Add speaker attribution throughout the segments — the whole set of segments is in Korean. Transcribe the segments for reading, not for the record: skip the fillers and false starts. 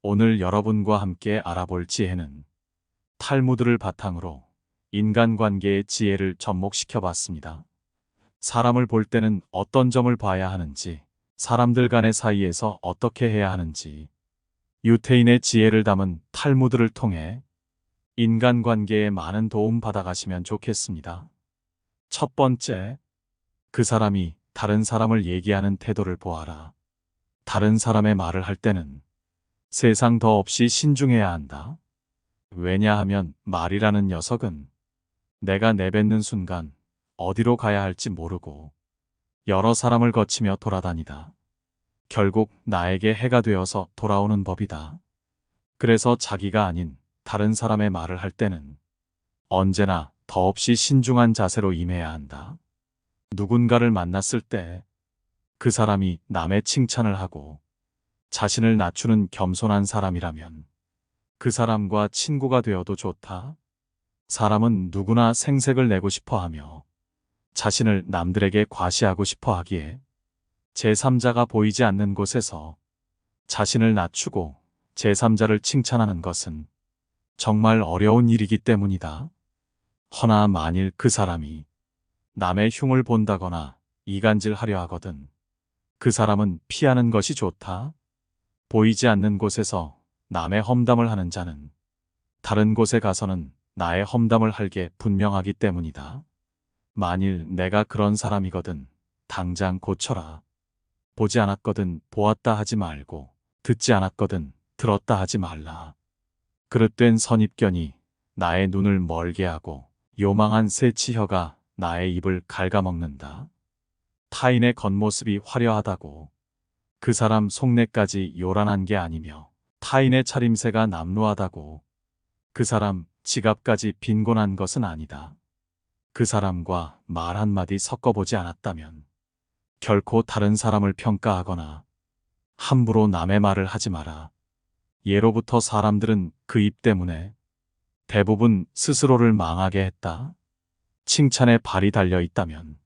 Speaker 1: 오늘 여러분과 함께 알아볼 지혜는 탈무드를 바탕으로 인간관계의 지혜를 접목시켜 봤습니다. 사람을 볼 때는 어떤 점을 봐야 하는지, 사람들 간의 사이에서 어떻게 해야 하는지, 유태인의 지혜를 담은 탈무드를 통해 인간관계에 많은 도움 받아가시면 좋겠습니다. 첫 번째, 그 사람이 다른 사람을 얘기하는 태도를 보아라. 다른 사람의 말을 할 때는 세상 더 없이 신중해야 한다. 왜냐하면 말이라는 녀석은 내가 내뱉는 순간 어디로 가야 할지 모르고 여러 사람을 거치며 돌아다니다 결국 나에게 해가 되어서 돌아오는 법이다. 그래서 자기가 아닌 다른 사람의 말을 할 때는 언제나 더없이 신중한 자세로 임해야 한다. 누군가를 만났을 때 그 사람이 남의 칭찬을 하고 자신을 낮추는 겸손한 사람이라면 그 사람과 친구가 되어도 좋다. 사람은 누구나 생색을 내고 싶어 하며 자신을 남들에게 과시하고 싶어 하기에 제3자가 보이지 않는 곳에서 자신을 낮추고 제3자를 칭찬하는 것은 정말 어려운 일이기 때문이다. 허나 만일 그 사람이 남의 흉을 본다거나 이간질하려 하거든 그 사람은 피하는 것이 좋다. 보이지 않는 곳에서 남의 험담을 하는 자는 다른 곳에 가서는 나의 험담을 할 게 분명하기 때문이다. 만일 내가 그런 사람이거든 당장 고쳐라. 보지 않았거든 보았다 하지 말고 듣지 않았거든 들었다 하지 말라. 그릇된 선입견이 나의 눈을 멀게 하고 요망한 새치혀가 나의 입을 갉아먹는다. 타인의 겉모습이 화려하다고 그 사람 속내까지 요란한 게 아니며 타인의 차림새가 남루하다고 그 사람 지갑까지 빈곤한 것은 아니다. 그 사람과 말 한마디 섞어보지 않았다면 결코 다른 사람을 평가하거나 함부로 남의 말을 하지 마라. 예로부터 사람들은 그 입 때문에 대부분 스스로를 망하게 했다. 칭찬에 발이 달려 있다면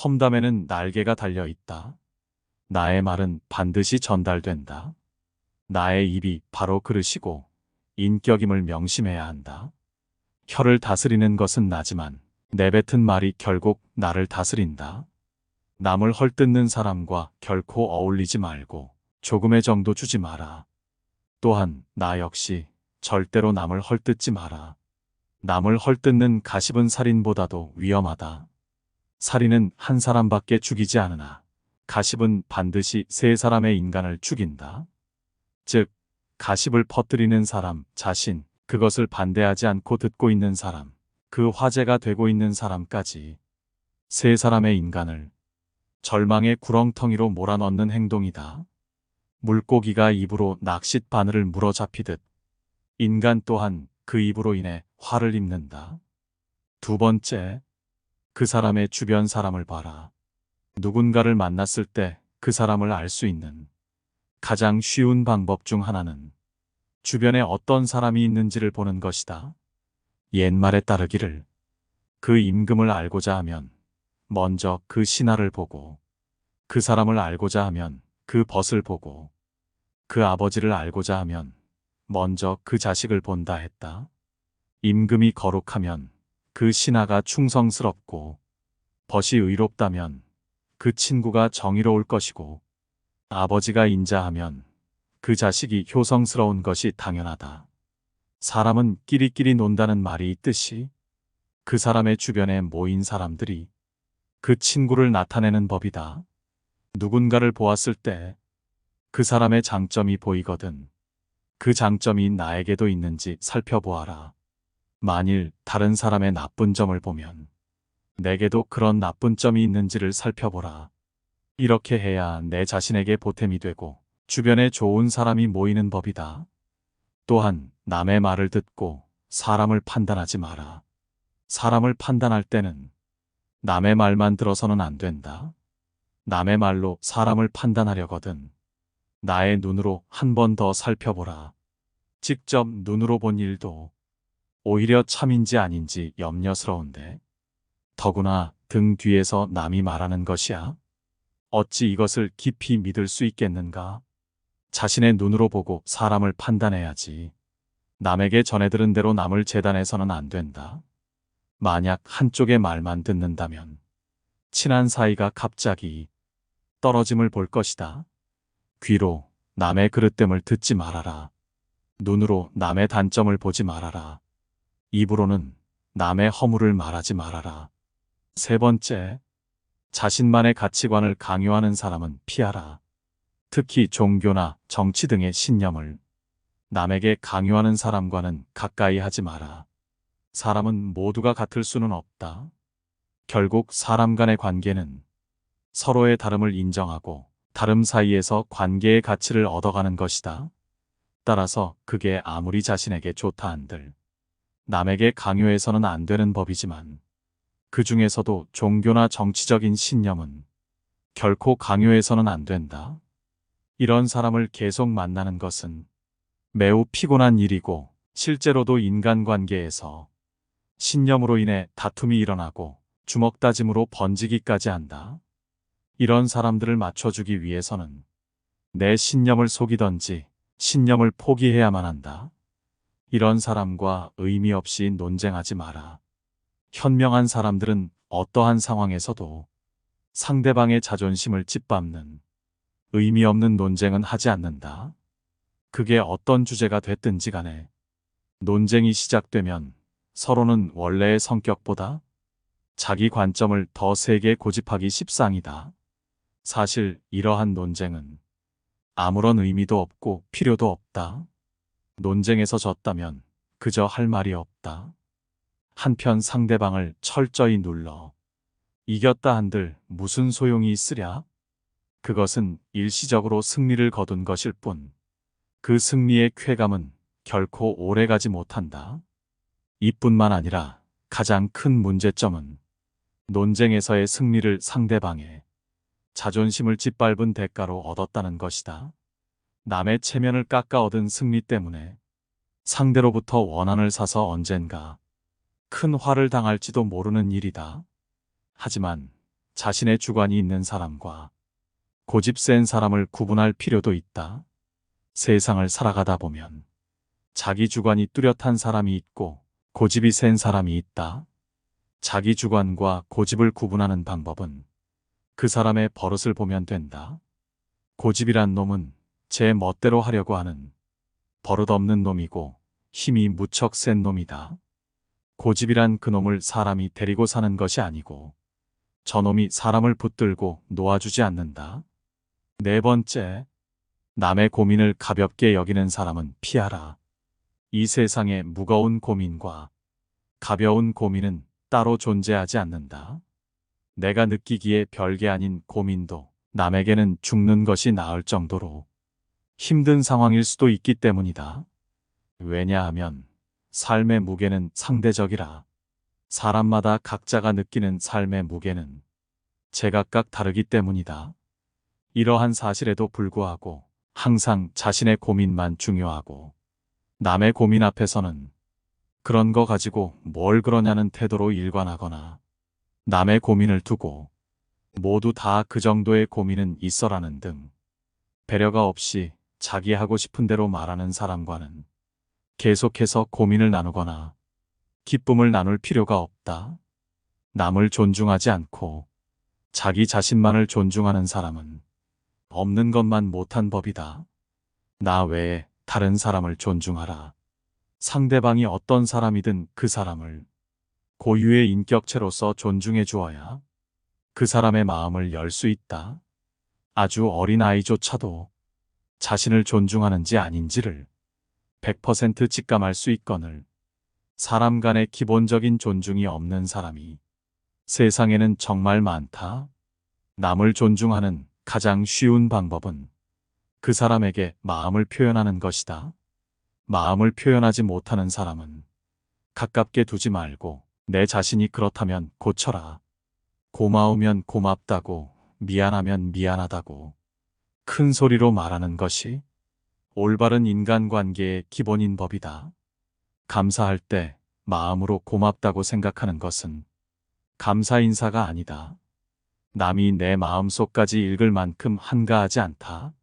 Speaker 1: 험담에는 날개가 달려 있다. 나의 말은 반드시 전달된다. 나의 입이 바로 그릇이고 인격임을 명심해야 한다. 혀를 다스리는 것은 나지만 내뱉은 말이 결국 나를 다스린다. 남을 헐뜯는 사람과 결코 어울리지 말고 조금의 정도 주지 마라. 또한 나 역시 절대로 남을 헐뜯지 마라. 남을 헐뜯는 가십은 살인보다도 위험하다. 살인은 한 사람밖에 죽이지 않으나 가십은 반드시 세 사람의 인간을 죽인다. 즉, 가십을 퍼뜨리는 사람 자신, 그것을 반대하지 않고 듣고 있는 사람, 그 화제가 되고 있는 사람까지 세 사람의 인간을 절망의 구렁텅이로 몰아넣는 행동이다. 물고기가 입으로 낚싯 바늘을 물어 잡히듯 인간 또한 그 입으로 인해 화를 입는다. 두 번째, 그 사람의 주변 사람을 봐라. 누군가를 만났을 때 그 사람을 알 수 있는 가장 쉬운 방법 중 하나는 주변에 어떤 사람이 있는지를 보는 것이다. 옛말에 따르기를 그 임금을 알고자 하면 먼저 그 신하를 보고 그 사람을 알고자 하면 그 벗을 보고 그 아버지를 알고자 하면 먼저 그 자식을 본다 했다. 임금이 거룩하면 그 신하가 충성스럽고 벗이 의롭다면 그 친구가 정의로울 것이고 아버지가 인자하면 그 자식이 효성스러운 것이 당연하다. 사람은 끼리끼리 논다는 말이 있듯이 그 사람의 주변에 모인 사람들이 그 친구를 나타내는 법이다. 누군가를 보았을 때 그 사람의 장점이 보이거든 그 장점이 나에게도 있는지 살펴보아라. 만일 다른 사람의 나쁜 점을 보면 내게도 그런 나쁜 점이 있는지를 살펴보라. 이렇게 해야 내 자신에게 보탬이 되고 주변에 좋은 사람이 모이는 법이다. 또한 남의 말을 듣고 사람을 판단하지 마라. 사람을 판단할 때는 남의 말만 들어서는 안 된다. 남의 말로 사람을 판단하려거든 나의 눈으로 한 번 더 살펴보라. 직접 눈으로 본 일도 오히려 참인지 아닌지 염려스러운데 더구나 등 뒤에서 남이 말하는 것이야. 어찌 이것을 깊이 믿을 수 있겠는가? 자신의 눈으로 보고 사람을 판단해야지. 남에게 전해들은 대로 남을 재단해서는 안 된다. 만약 한쪽의 말만 듣는다면 친한 사이가 갑자기 떨어짐을 볼 것이다. 귀로 남의 그릇됨을 듣지 말아라. 눈으로 남의 단점을 보지 말아라. 입으로는 남의 허물을 말하지 말아라. 세 번째, 자신만의 가치관을 강요하는 사람은 피하라. 특히 종교나 정치 등의 신념을 남에게 강요하는 사람과는 가까이 하지 마라. 사람은 모두가 같을 수는 없다. 결국 사람 간의 관계는 서로의 다름을 인정하고 다름 사이에서 관계의 가치를 얻어가는 것이다. 따라서 그게 아무리 자신에게 좋다 한들 남에게 강요해서는 안 되는 법이지만 그 중에서도 종교나 정치적인 신념은 결코 강요해서는 안 된다. 이런 사람을 계속 만나는 것은 매우 피곤한 일이고 실제로도 인간관계에서 신념으로 인해 다툼이 일어나고 주먹다짐으로 번지기까지 한다. 이런 사람들을 맞춰주기 위해서는 내 신념을 속이던지 신념을 포기해야만 한다. 이런 사람과 의미 없이 논쟁하지 마라. 현명한 사람들은 어떠한 상황에서도 상대방의 자존심을 짓밟는 의미 없는 논쟁은 하지 않는다. 그게 어떤 주제가 됐든지 간에 논쟁이 시작되면 서로는 원래의 성격보다 자기 관점을 더 세게 고집하기 십상이다. 사실 이러한 논쟁은 아무런 의미도 없고 필요도 없다. 논쟁에서 졌다면 그저 할 말이 없다. 한편 상대방을 철저히 눌러 이겼다 한들 무슨 소용이 있으랴? 그것은 일시적으로 승리를 거둔 것일 뿐 그 승리의 쾌감은 결코 오래가지 못한다. 이뿐만 아니라 가장 큰 문제점은 논쟁에서의 승리를 상대방의 자존심을 짓밟은 대가로 얻었다는 것이다. 남의 체면을 깎아 얻은 승리 때문에 상대로부터 원한을 사서 언젠가 큰 화를 당할지도 모르는 일이다. 하지만 자신의 주관이 있는 사람과 고집 센 사람을 구분할 필요도 있다. 세상을 살아가다 보면 자기 주관이 뚜렷한 사람이 있고 고집이 센 사람이 있다. 자기 주관과 고집을 구분하는 방법은 그 사람의 버릇을 보면 된다. 고집이란 놈은 제 멋대로 하려고 하는 버릇없는 놈이고 힘이 무척 센 놈이다. 고집이란 그놈을 사람이 데리고 사는 것이 아니고 저놈이 사람을 붙들고 놓아주지 않는다. 네 번째, 남의 고민을 가볍게 여기는 사람은 피하라. 이 세상에 무거운 고민과 가벼운 고민은 따로 존재하지 않는다. 내가 느끼기에 별게 아닌 고민도 남에게는 죽는 것이 나을 정도로 힘든 상황일 수도 있기 때문이다. 왜냐하면 삶의 무게는 상대적이라. 사람마다 각자가 느끼는 삶의 무게는 제각각 다르기 때문이다. 이러한 사실에도 불구하고 항상 자신의 고민만 중요하고 남의 고민 앞에서는 그런 거 가지고 뭘 그러냐는 태도로 일관하거나 남의 고민을 두고 모두 다 그 정도의 고민은 있어라는 등 배려가 없이 자기 하고 싶은 대로 말하는 사람과는 계속해서 고민을 나누거나 기쁨을 나눌 필요가 없다. 남을 존중하지 않고 자기 자신만을 존중하는 사람은 없는 것만 못한 법이다. 나 외에 다른 사람을 존중하라. 상대방이 어떤 사람이든 그 사람을 고유의 인격체로서 존중해 주어야 그 사람의 마음을 열 수 있다. 아주 어린 아이조차도 자신을 존중하는지 아닌지를 100% 직감할 수 있거늘 사람 간의 기본적인 존중이 없는 사람이 세상에는 정말 많다. 남을 존중하는 가장 쉬운 방법은 그 사람에게 마음을 표현하는 것이다. 마음을 표현하지 못하는 사람은 가깝게 두지 말고 내 자신이 그렇다면 고쳐라. 고마우면 고맙다고, 미안하면 미안하다고 큰 소리로 말하는 것이 올바른 인간관계의 기본인 법이다. 감사할 때 마음으로 고맙다고 생각하는 것은 감사 인사가 아니다. 남이 내 마음속까지 읽을 만큼 한가하지 않다.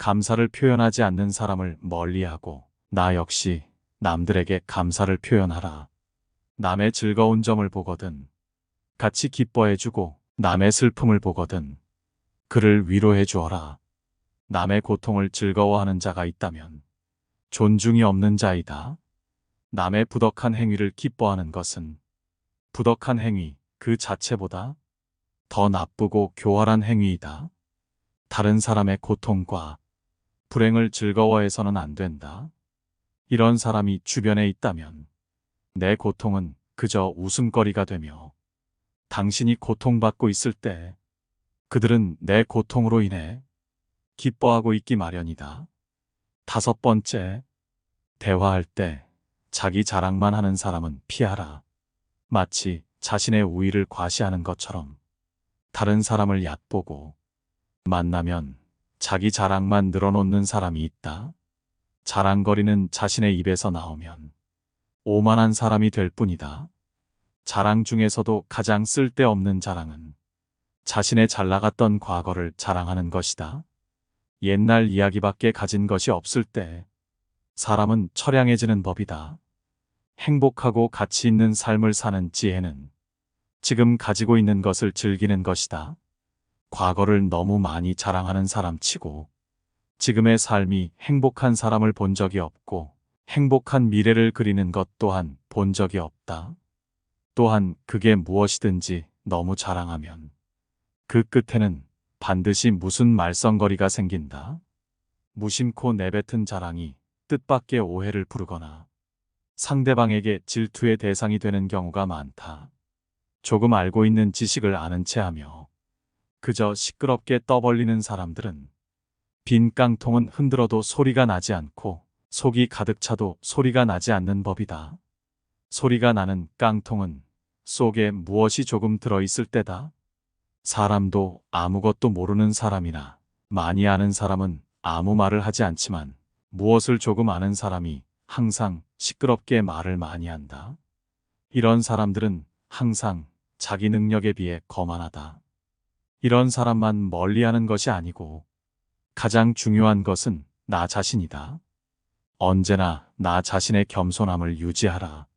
Speaker 1: 감사를 표현하지 않는 사람을 멀리하고 나 역시 남들에게 감사를 표현하라. 남의 즐거운 점을 보거든 같이 기뻐해주고 남의 슬픔을 보거든 그를 위로해 주어라. 남의 고통을 즐거워하는 자가 있다면 존중이 없는 자이다. 남의 부덕한 행위를 기뻐하는 것은 부덕한 행위 그 자체보다 더 나쁘고 교활한 행위이다. 다른 사람의 고통과 불행을 즐거워해서는 안 된다. 이런 사람이 주변에 있다면 내 고통은 그저 웃음거리가 되며 당신이 고통받고 있을 때 그들은 내 고통으로 인해 기뻐하고 있기 마련이다. 5번째, 대화할 때 자기 자랑만 하는 사람은 피하라. 마치 자신의 우위를 과시하는 것처럼 다른 사람을 얕보고 만나면 자기 자랑만 늘어놓는 사람이 있다. 자랑거리는 자신의 입에서 나오면 오만한 사람이 될 뿐이다. 자랑 중에서도 가장 쓸데없는 자랑은 자신의 잘 나갔던 과거를 자랑하는 것이다. 옛날 이야기밖에 가진 것이 없을 때 사람은 처량해지는 법이다. 행복하고 가치 있는 삶을 사는 지혜는 지금 가지고 있는 것을 즐기는 것이다. 과거를 너무 많이 자랑하는 사람 치고 지금의 삶이 행복한 사람을 본 적이 없고 행복한 미래를 그리는 것 또한 본 적이 없다. 또한 그게 무엇이든지 너무 자랑하면 그 끝에는 반드시 무슨 말썽거리가 생긴다. 무심코 내뱉은 자랑이 뜻밖의 오해를 부르거나 상대방에게 질투의 대상이 되는 경우가 많다. 조금 알고 있는 지식을 아는 채 하며 그저 시끄럽게 떠벌리는 사람들은 빈 깡통은 흔들어도 소리가 나지 않고 속이 가득 차도 소리가 나지 않는 법이다. 소리가 나는 깡통은 속에 무엇이 조금 들어있을 때다. 사람도 아무것도 모르는 사람이나 많이 아는 사람은 아무 말을 하지 않지만 무엇을 조금 아는 사람이 항상 시끄럽게 말을 많이 한다. 이런 사람들은 항상 자기 능력에 비해 거만하다. 이런 사람만 멀리하는 것이 아니고 가장 중요한 것은 나 자신이다. 언제나 나 자신의 겸손함을 유지하라.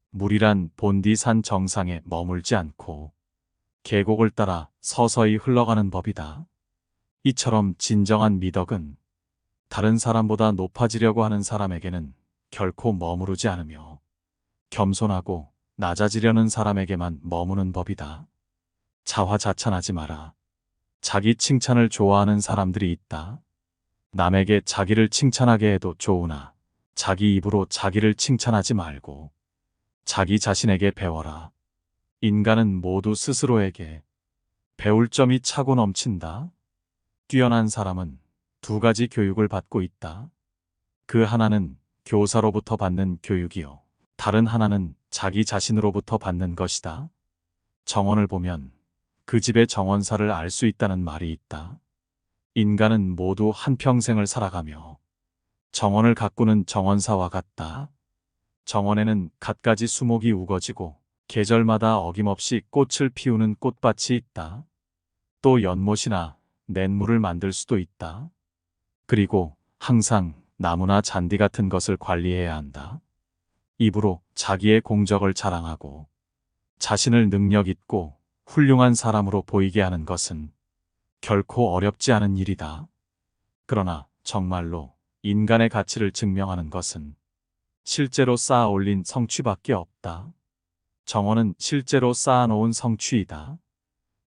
Speaker 1: 물이란 본디 산 정상에 머물지 않고 계곡을 따라 서서히 흘러가는 법이다. 이처럼 진정한 미덕은 다른 사람보다 높아지려고 하는 사람에게는 결코 머무르지 않으며 겸손하고 낮아지려는 사람에게만 머무는 법이다. 자화자찬하지 마라. 자기 칭찬을 좋아하는 사람들이 있다. 남에게 자기를 칭찬하게 해도 좋으나 자기 입으로 자기를 칭찬하지 말고 자기 자신에게 배워라. 인간은 모두 스스로에게 배울 점이 차고 넘친다. 뛰어난 사람은 2가지 교육을 받고 있다. 그 하나는 교사로부터 받는 교육이요. 다른 하나는 자기 자신으로부터 받는 것이다. 정원을 보면 그 집의 정원사를 알 수 있다는 말이 있다. 인간은 모두 한평생을 살아가며 정원을 가꾸는 정원사와 같다. 정원에는 갖가지 수목이 우거지고 계절마다 어김없이 꽃을 피우는 꽃밭이 있다. 또 연못이나 냇물을 만들 수도 있다. 그리고 항상 나무나 잔디 같은 것을 관리해야 한다. 입으로 자기의 공적을 자랑하고 자신을 능력 있고 훌륭한 사람으로 보이게 하는 것은 결코 어렵지 않은 일이다. 그러나 정말로 인간의 가치를 증명하는 것은 실제로 쌓아 올린 성취밖에 없다. 정원은 실제로 쌓아놓은 성취이다.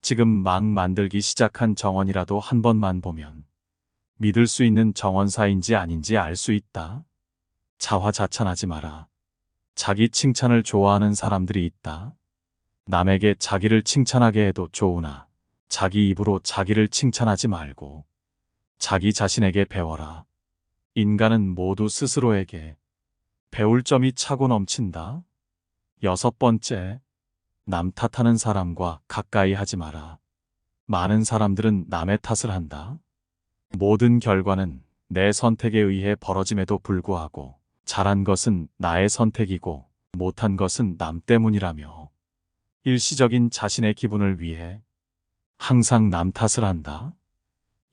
Speaker 1: 지금 막 만들기 시작한 정원이라도 한 번만 보면 믿을 수 있는 정원사인지 아닌지 알 수 있다. 자화자찬하지 마라. 자기 칭찬을 좋아하는 사람들이 있다. 남에게 자기를 칭찬하게 해도 좋으나 자기 입으로 자기를 칭찬하지 말고 자기 자신에게 배워라. 인간은 모두 스스로에게 배울 점이 차고 넘친다. 6번째, 남 탓하는 사람과 가까이 하지 마라. 많은 사람들은 남의 탓을 한다. 모든 결과는 내 선택에 의해 벌어짐에도 불구하고 잘한 것은 나의 선택이고 못한 것은 남 때문이라며 일시적인 자신의 기분을 위해 항상 남 탓을 한다.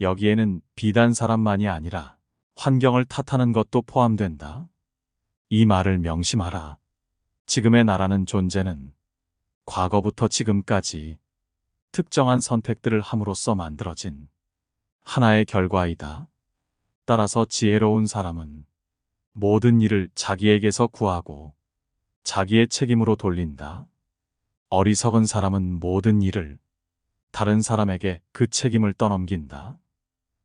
Speaker 1: 여기에는 비단 사람만이 아니라 환경을 탓하는 것도 포함된다. 이 말을 명심하라. 지금의 나라는 존재는 과거부터 지금까지 특정한 선택들을 함으로써 만들어진 하나의 결과이다. 따라서 지혜로운 사람은 모든 일을 자기에게서 구하고 자기의 책임으로 돌린다. 어리석은 사람은 모든 일을 다른 사람에게 그 책임을 떠넘긴다.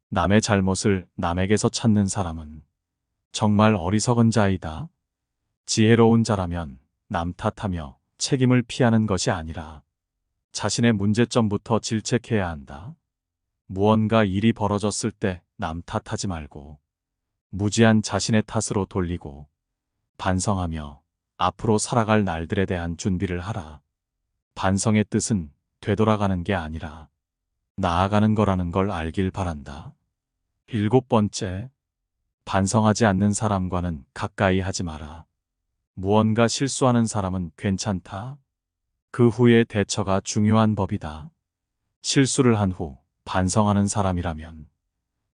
Speaker 1: 남의 잘못을 남에게서 찾는 사람은 정말 어리석은 자이다. 지혜로운 자라면 남 탓하며 책임을 피하는 것이 아니라 자신의 문제점부터 질책해야 한다. 무언가 일이 벌어졌을 때 남 탓하지 말고 무지한 자신의 탓으로 돌리고 반성하며 앞으로 살아갈 날들에 대한 준비를 하라. 반성의 뜻은 되돌아가는 게 아니라 나아가는 거라는 걸 알길 바란다. 7번째, 반성하지 않는 사람과는 가까이 하지 마라. 무언가 실수하는 사람은 괜찮다. 그 후의 대처가 중요한 법이다. 실수를 한 후 반성하는 사람이라면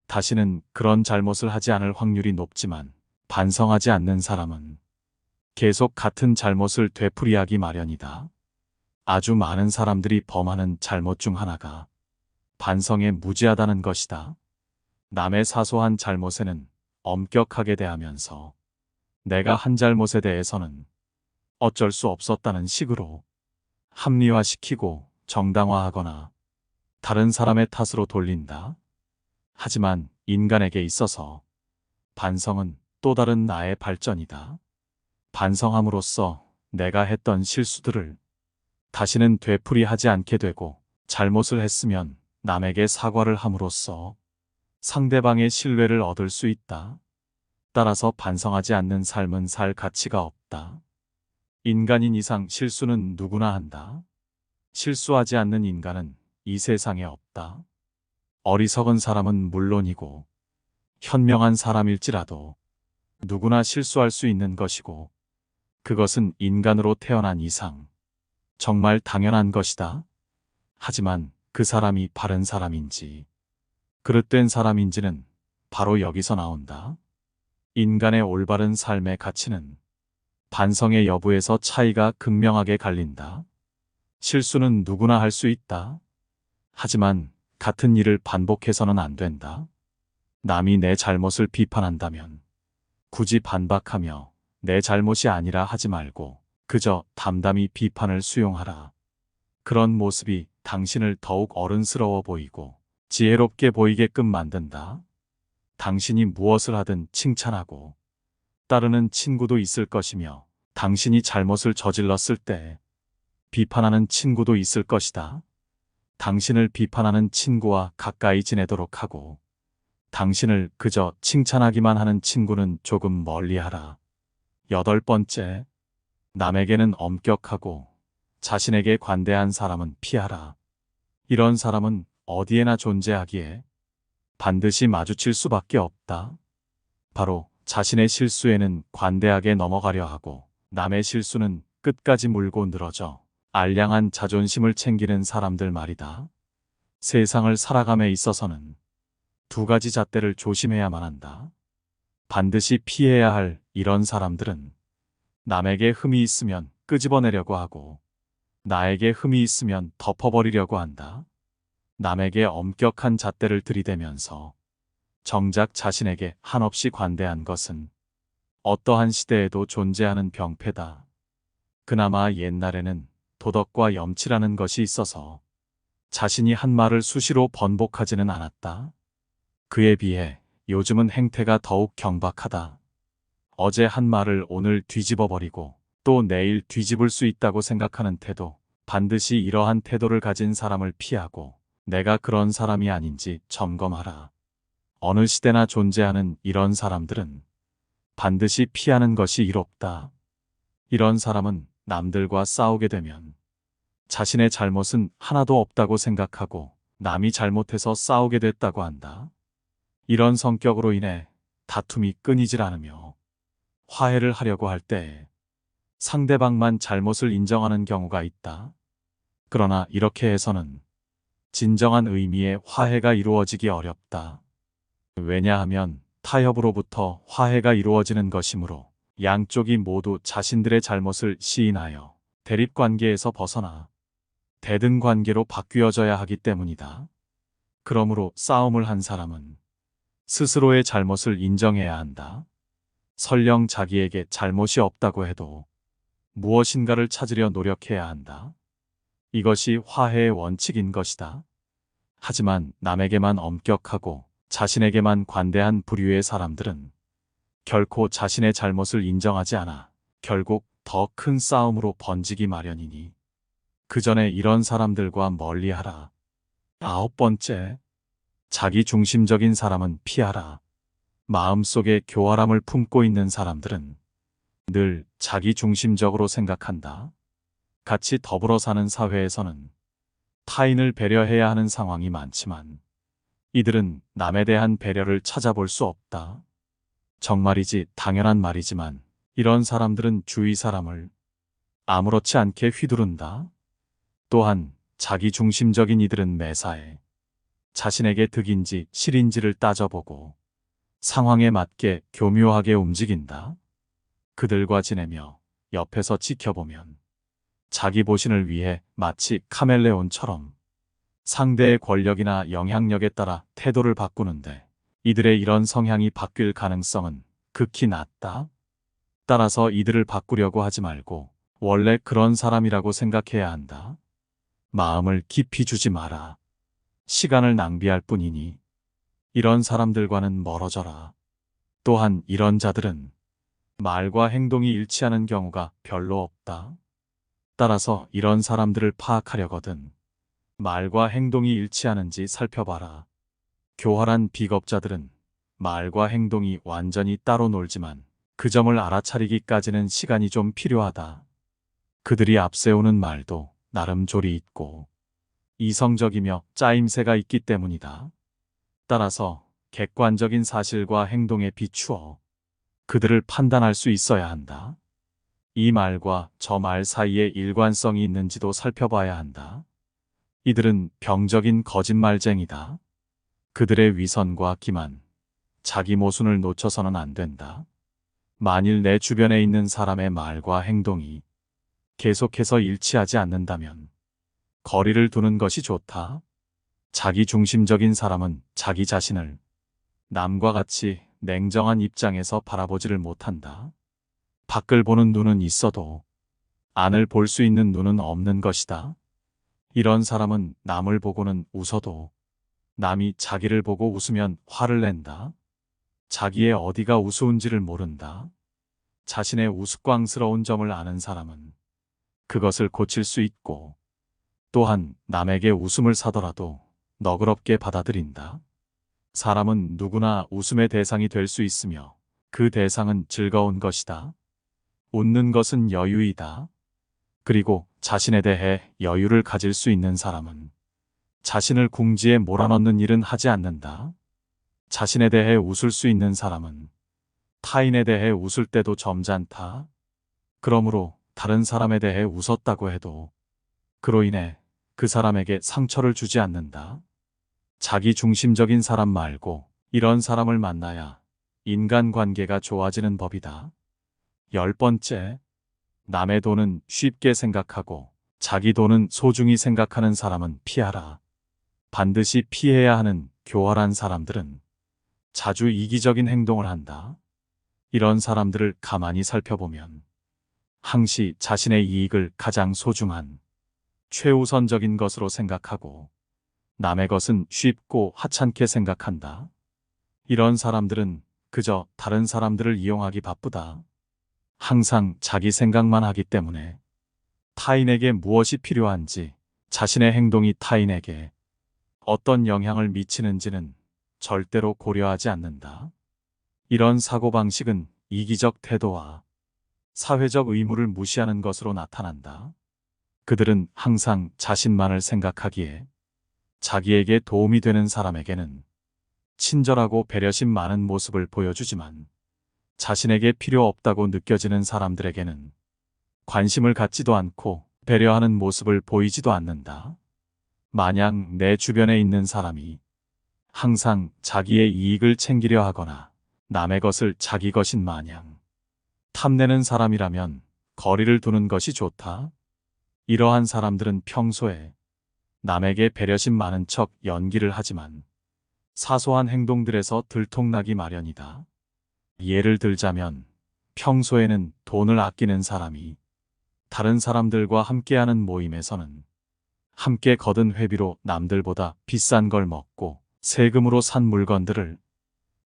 Speaker 1: 다시는 그런 잘못을 하지 않을 확률이 높지만 반성하지 않는 사람은 계속 같은 잘못을 되풀이하기 마련이다. 아주 많은 사람들이 범하는 잘못 중 하나가 반성에 무지하다는 것이다. 남의 사소한 잘못에는 엄격하게 대하면서 내가 한 잘못에 대해서는 어쩔 수 없었다는 식으로 합리화시키고 정당화하거나 다른 사람의 탓으로 돌린다. 하지만 인간에게 있어서 반성은 또 다른 나의 발전이다. 반성함으로써 내가 했던 실수들을 다시는 되풀이하지 않게 되고 잘못을 했으면 남에게 사과를 함으로써 상대방의 신뢰를 얻을 수 있다. 따라서 반성하지 않는 삶은 살 가치가 없다. 인간인 이상 실수는 누구나 한다. 실수하지 않는 인간은 이 세상에 없다. 어리석은 사람은 물론이고 현명한 사람일지라도 누구나 실수할 수 있는 것이고 그것은 인간으로 태어난 이상 정말 당연한 것이다. 하지만 그 사람이 바른 사람인지 그릇된 사람인지는 바로 여기서 나온다. 인간의 올바른 삶의 가치는 반성의 여부에서 차이가 극명하게 갈린다. 실수는 누구나 할 수 있다. 하지만 같은 일을 반복해서는 안 된다. 남이 내 잘못을 비판한다면 굳이 반박하며 내 잘못이 아니라 하지 말고 그저 담담히 비판을 수용하라. 그런 모습이 당신을 더욱 어른스러워 보이고 지혜롭게 보이게끔 만든다. 당신이 무엇을 하든 칭찬하고 따르는 친구도 있을 것이며 당신이 잘못을 저질렀을 때 비판하는 친구도 있을 것이다. 당신을 비판하는 친구와 가까이 지내도록 하고 당신을 그저 칭찬하기만 하는 친구는 조금 멀리하라. 8번째, 남에게는 엄격하고 자신에게 관대한 사람은 피하라. 이런 사람은 어디에나 존재하기에 반드시 마주칠 수밖에 없다. 바로 자신의 실수에는 관대하게 넘어가려 하고 남의 실수는 끝까지 물고 늘어져 알량한 자존심을 챙기는 사람들 말이다. 세상을 살아감에 있어서는 두 가지 잣대를 조심해야만 한다. 반드시 피해야 할 이런 사람들은 남에게 흠이 있으면 끄집어내려고 하고 나에게 흠이 있으면 덮어버리려고 한다. 남에게 엄격한 잣대를 들이대면서 정작 자신에게 한없이 관대한 것은 어떠한 시대에도 존재하는 병폐다. 그나마 옛날에는 도덕과 염치라는 것이 있어서 자신이 한 말을 수시로 번복하지는 않았다. 그에 비해 요즘은 행태가 더욱 경박하다. 어제 한 말을 오늘 뒤집어버리고 또 내일 뒤집을 수 있다고 생각하는 태도, 반드시 이러한 태도를 가진 사람을 피하고 내가 그런 사람이 아닌지 점검하라. 어느 시대나 존재하는 이런 사람들은 반드시 피하는 것이 이롭다. 이런 사람은 남들과 싸우게 되면 자신의 잘못은 하나도 없다고 생각하고 남이 잘못해서 싸우게 됐다고 한다. 이런 성격으로 인해 다툼이 끊이질 않으며 화해를 하려고 할 때 상대방만 잘못을 인정하는 경우가 있다. 그러나 이렇게 해서는 진정한 의미의 화해가 이루어지기 어렵다. 왜냐하면 타협으로부터 화해가 이루어지는 것이므로 양쪽이 모두 자신들의 잘못을 시인하여 대립관계에서 벗어나 대등관계로 바뀌어져야 하기 때문이다. 그러므로 싸움을 한 사람은 스스로의 잘못을 인정해야 한다. 설령 자기에게 잘못이 없다고 해도 무엇인가를 찾으려 노력해야 한다. 이것이 화해의 원칙인 것이다. 하지만 남에게만 엄격하고 자신에게만 관대한 부류의 사람들은 결코 자신의 잘못을 인정하지 않아 결국 더 큰 싸움으로 번지기 마련이니 그 전에 이런 사람들과 멀리하라. 9번째, 자기 중심적인 사람은 피하라. 마음속에 교활함을 품고 있는 사람들은 늘 자기 중심적으로 생각한다. 같이 더불어 사는 사회에서는 타인을 배려해야 하는 상황이 많지만 이들은 남에 대한 배려를 찾아볼 수 없다. 정말이지 당연한 말이지만 이런 사람들은 주위 사람을 아무렇지 않게 휘두른다. 또한 자기 중심적인 이들은 매사에 자신에게 득인지 실인지를 따져보고 상황에 맞게 교묘하게 움직인다. 그들과 지내며 옆에서 지켜보면 자기 보신을 위해 마치 카멜레온처럼 상대의 권력이나 영향력에 따라 태도를 바꾸는데 이들의 이런 성향이 바뀔 가능성은 극히 낮다. 따라서 이들을 바꾸려고 하지 말고 원래 그런 사람이라고 생각해야 한다. 마음을 깊이 주지 마라. 시간을 낭비할 뿐이니 이런 사람들과는 멀어져라. 또한 이런 자들은 말과 행동이 일치하는 경우가 별로 없다. 따라서 이런 사람들을 파악하려거든 말과 행동이 일치하는지 살펴봐라. 교활한 비겁자들은 말과 행동이 완전히 따로 놀지만 그 점을 알아차리기까지는 시간이 좀 필요하다. 그들이 앞세우는 말도 나름 조리 있고 이성적이며 짜임새가 있기 때문이다. 따라서 객관적인 사실과 행동에 비추어 그들을 판단할 수 있어야 한다. 이 말과 저 말 사이에 일관성이 있는지도 살펴봐야 한다. 이들은 병적인 거짓말쟁이다. 그들의 위선과 기만, 자기 모순을 놓쳐서는 안 된다. 만일 내 주변에 있는 사람의 말과 행동이 계속해서 일치하지 않는다면 거리를 두는 것이 좋다. 자기 중심적인 사람은 자기 자신을 남과 같이 냉정한 입장에서 바라보지를 못한다. 밖을 보는 눈은 있어도 안을 볼 수 있는 눈은 없는 것이다. 이런 사람은 남을 보고는 웃어도 남이 자기를 보고 웃으면 화를 낸다. 자기의 어디가 우스운지를 모른다. 자신의 우스꽝스러운 점을 아는 사람은 그것을 고칠 수 있고 또한 남에게 웃음을 사더라도 너그럽게 받아들인다. 사람은 누구나 웃음의 대상이 될 수 있으며 그 대상은 즐거운 것이다. 웃는 것은 여유이다. 그리고 자신에 대해 여유를 가질 수 있는 사람은 자신을 궁지에 몰아넣는 일은 하지 않는다. 자신에 대해 웃을 수 있는 사람은 타인에 대해 웃을 때도 점잖다. 그러므로 다른 사람에 대해 웃었다고 해도 그로 인해 그 사람에게 상처를 주지 않는다. 자기 중심적인 사람 말고 이런 사람을 만나야 인간관계가 좋아지는 법이다. 10번째, 남의 돈은 쉽게 생각하고 자기 돈은 소중히 생각하는 사람은 피하라. 반드시 피해야 하는 교활한 사람들은 자주 이기적인 행동을 한다. 이런 사람들을 가만히 살펴보면 항시 자신의 이익을 가장 소중한 최우선적인 것으로 생각하고 남의 것은 쉽고 하찮게 생각한다. 이런 사람들은 그저 다른 사람들을 이용하기 바쁘다. 항상 자기 생각만 하기 때문에 타인에게 무엇이 필요한지 자신의 행동이 타인에게 어떤 영향을 미치는지는 절대로 고려하지 않는다. 이런 사고방식은 이기적 태도와 사회적 의무를 무시하는 것으로 나타난다. 그들은 항상 자신만을 생각하기에 자기에게 도움이 되는 사람에게는 친절하고 배려심 많은 모습을 보여주지만 자신에게 필요 없다고 느껴지는 사람들에게는 관심을 갖지도 않고 배려하는 모습을 보이지도 않는다. 만약 내 주변에 있는 사람이 항상 자기의 이익을 챙기려 하거나 남의 것을 자기 것인 마냥 탐내는 사람이라면 거리를 두는 것이 좋다. 이러한 사람들은 평소에 남에게 배려심 많은 척 연기를 하지만 사소한 행동들에서 들통나기 마련이다. 예를 들자면 평소에는 돈을 아끼는 사람이 다른 사람들과 함께하는 모임에서는 함께 거둔 회비로 남들보다 비싼 걸 먹고 세금으로 산 물건들을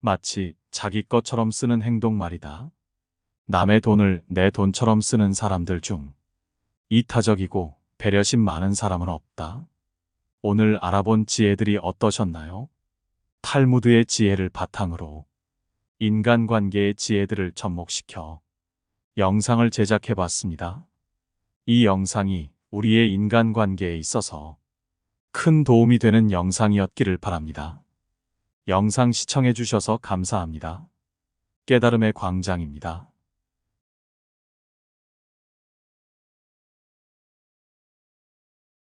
Speaker 1: 마치 자기 것처럼 쓰는 행동 말이다. 남의 돈을 내 돈처럼 쓰는 사람들 중 이타적이고 배려심 많은 사람은 없다. 오늘 알아본 지혜들이 어떠셨나요? 탈무드의 지혜를 바탕으로 인간관계의 지혜들을 접목시켜 영상을 제작해 봤습니다. 이 영상이 우리의 인간관계에 있어서 큰 도움이 되는 영상이었기를 바랍니다. 영상 시청해 주셔서 감사합니다. 깨달음의 광장입니다.